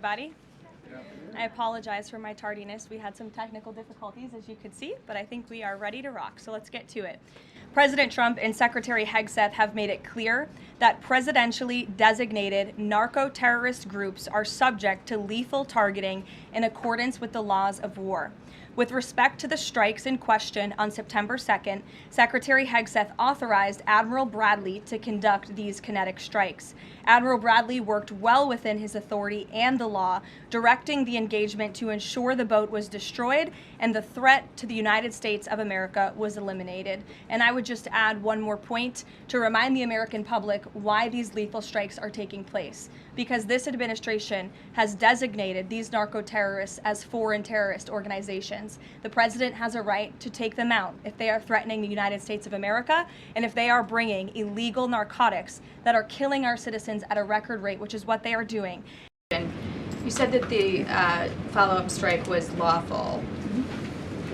Everybody, I apologize for my tardiness. We had some technical difficulties, as you could see, but I think we are ready to rock, so let's get to it. President Trump and Secretary Hegseth have made it clear that presidentially designated narco-terrorist groups are subject to lethal targeting in accordance with the laws of war. With respect to the strikes in question on September 2nd, Secretary Hegseth authorized Admiral Bradley to conduct these kinetic strikes. Admiral Bradley worked well within his authority and the law, directing the engagement to ensure the boat was destroyed and the threat to the United States of America was eliminated. And I would just add one more point to remind the American public why these lethal strikes are taking place. Because this administration has designated these narco-terrorists as foreign terrorist organizations. The president has a right to take them out if they are threatening the United States of America and if they are bringing illegal narcotics that are killing our citizens at a record rate, which is what they are doing. You said that the follow-up strike was lawful.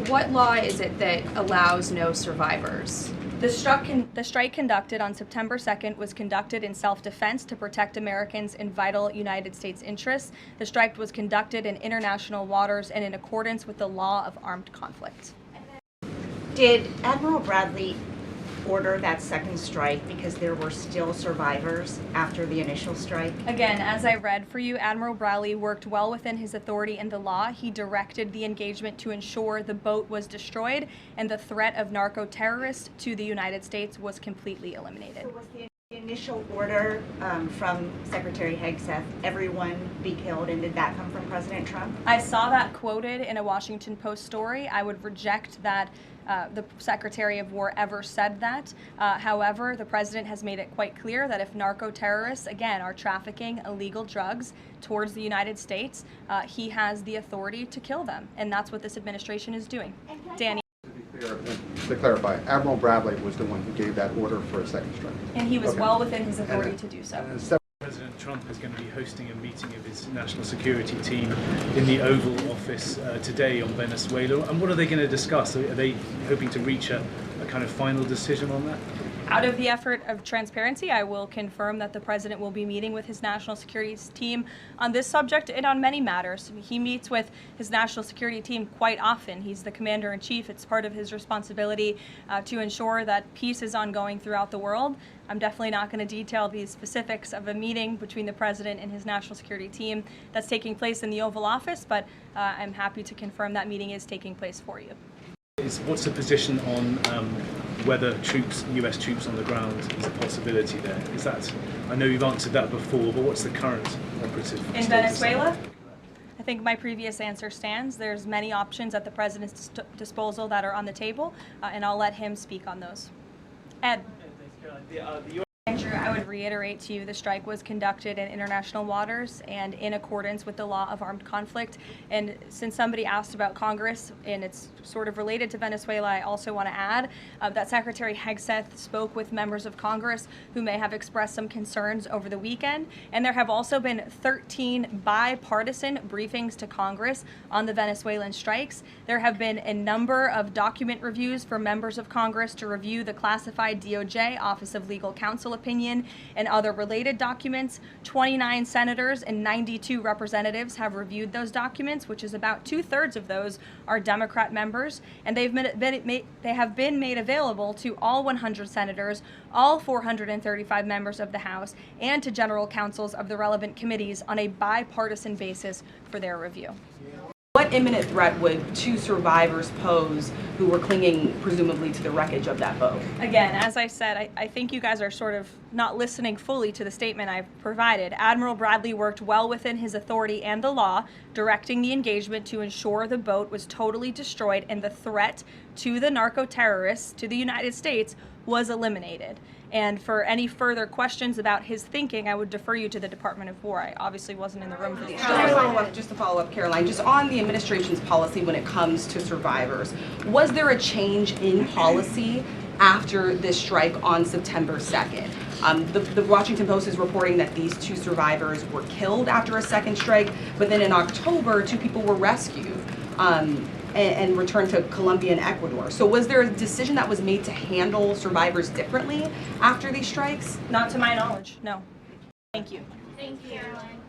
What law is it that allows no survivors? The strike conducted on September 2nd was conducted in self-defense to protect Americans in vital United States interests. The strike was conducted in international waters and in accordance with the law of armed conflict. Did Admiral Bradley order that second strike because there were still survivors after the initial strike? Again, as I read for you, Admiral Bradley worked well within his authority and the law. He directed the engagement to ensure the boat was destroyed and the threat of narco-terrorists to the United States was completely eliminated. So was the initial order from Secretary Hegseth, everyone be killed, and did that come from President Trump? I saw that quoted in a Washington Post story. I would reject that the Secretary of War ever said that. However, the president has made it quite clear that if narco-terrorists, again, are trafficking illegal drugs towards the United States, he has the authority to kill them. And that's what this administration is doing. Danny. To clarify, Admiral Bradley was the one who gave that order for a second strike. And he was well within his authority to do so. President Trump is going to be hosting a meeting of his national security team in the Oval Office today on Venezuela. And what are they going to discuss? Are they hoping to reach a kind of final decision on that? Out of the effort of transparency, I will confirm that the president will be meeting with his national security team on this subject and on many matters. He meets with his national security team quite often. He's the commander-in-chief. It's part of his responsibility to ensure that peace is ongoing throughout the world. I'm definitely not going to detail the specifics of a meeting between the president and his national security team that's taking place in the Oval Office, but I'm happy to confirm that meeting is taking place for you. What's the position on whether U.S. troops on the ground is a possibility there? Is that, I know you've answered that before, but what's the current operative in status? Venezuela? I think my previous answer stands. There's many options at the president's disposal that are on the table, and I'll let him speak on those. Ed. Andrew, I would reiterate to you the strike was conducted in international waters and in accordance with the law of armed conflict. And since somebody asked about Congress, and it's sort of related to Venezuela, I also want to add that Secretary Hegseth spoke with members of Congress who may have expressed some concerns over the weekend. And there have also been 13 bipartisan briefings to Congress on the Venezuelan strikes. There have been a number of document reviews for members of Congress to review the classified DOJ Office of Legal Counsel opinion and other related documents. 29 senators and 92 representatives have reviewed those documents, which is about 2/3 of those are Democrat members, and they have been made available to all 100 senators, all 435 members of the House, and to general counsels of the relevant committees on a bipartisan basis for their review. What imminent threat would two survivors pose who were clinging presumably to the wreckage of that boat? Again, as I said, I think you guys are sort of not listening fully to the statement I've provided. Admiral Bradley worked well within his authority and the law, directing the engagement to ensure the boat was totally destroyed and the threat to the narco-terrorists, to the United States, was eliminated. And for any further questions about his thinking, I would defer you to the Department of War. I obviously wasn't in the room for these. Just to follow up, Caroline, just on the administration's policy when it comes to survivors, was there a change in policy after this strike on September 2nd? The Washington Post is reporting that these two survivors were killed after a second strike, but then in October, two people were rescued and returned to Colombia and Ecuador. So was there a decision that was made to handle survivors differently after these strikes? Not to my knowledge, no. Thank you. Thank you, Caroline.